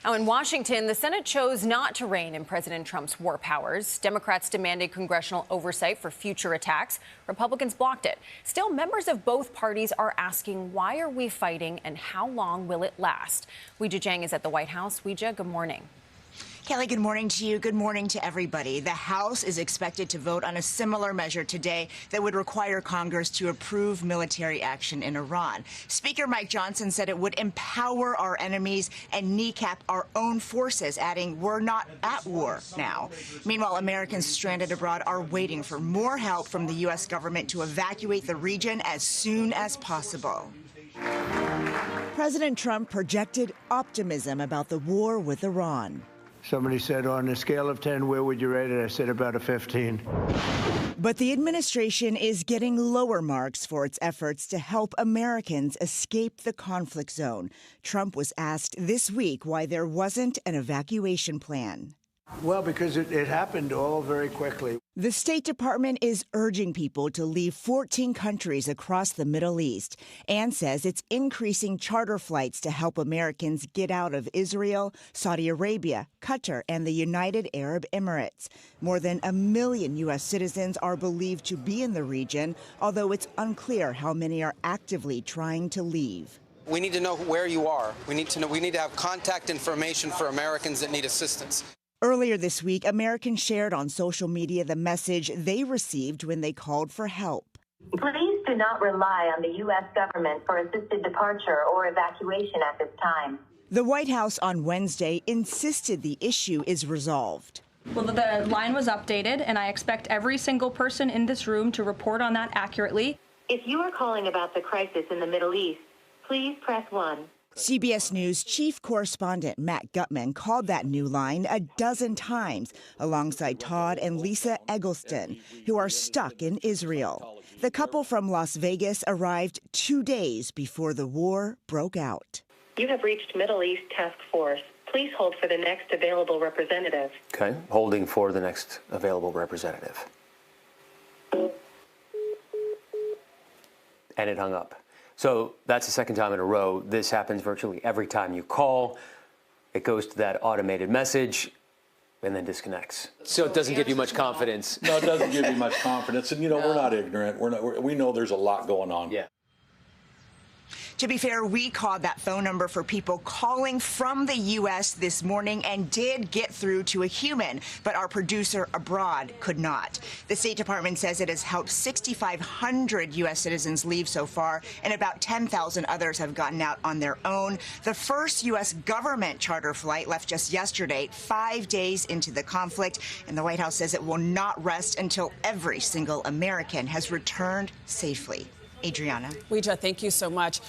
Now, in Washington, the Senate chose not to rein in President Trump's war powers. Democrats demanded congressional oversight for future attacks. Republicans blocked it. Still, members of both parties are asking, why are we fighting and how long will it last? Weijia Jiang is at the White House. Weijia, good morning. Kelly, good morning to you. Good morning to everybody. The House is expected to vote on a similar measure today that would require Congress to approve military action in Iran. Speaker Mike Johnson said it would empower our enemies and kneecap our own forces, adding, we're not at war now. Meanwhile, Americans stranded abroad are waiting for more help from the U.S. government to evacuate the region as soon as possible. President Trump projected optimism about the war with Iran. Somebody said, on a scale of 10, where would you rate it? I said about a 15. But the administration is getting lower marks for its efforts to help Americans escape the conflict zone. Trump was asked this week why there wasn't an evacuation plan. Well, because it happened all very quickly. The State Department is urging people to leave 14 countries across the Middle East and says it's increasing charter flights to help Americans get out of Israel, Saudi Arabia, Qatar, and the United Arab Emirates. More than 1 million U.S. citizens are believed to be in the region, although it's unclear how many are actively trying to leave. We need to know where you are. We need to have contact information for Americans that need assistance. Earlier this week, Americans shared on social media the message they received when they called for help. Please do not rely on the U.S. government for assisted departure or evacuation at this time. The White House on Wednesday insisted the issue is resolved. Well, the line was updated, and I expect every single person in this room to report on that accurately. If you are calling about the crisis in the Middle East, please press 1. CBS News chief correspondent Matt Gutman called that new line a dozen times alongside Todd and Lisa Eggleston, who are stuck in Israel. The couple from Las Vegas arrived 2 days before the war broke out. You have reached Middle East Task Force. Please hold for the next available representative. Okay, holding for the next available representative. And it hung up. So that's the second time in a row. This happens virtually every time you call. It goes to that automated message and then disconnects. So it doesn't give you much confidence. No, it doesn't give you much confidence. And, we're not ignorant. We know there's a lot going on. Yeah. To be fair, we called that phone number for people calling from the U.S. this morning and did get through to a human, but our producer abroad could not. The State Department says it has helped 6,500 U.S. citizens leave so far, and about 10,000 others have gotten out on their own. The first U.S. government charter flight left just yesterday, 5 days into the conflict, and the White House says it will not rest until every single American has returned safely. Adriana. Weijia, thank you so much.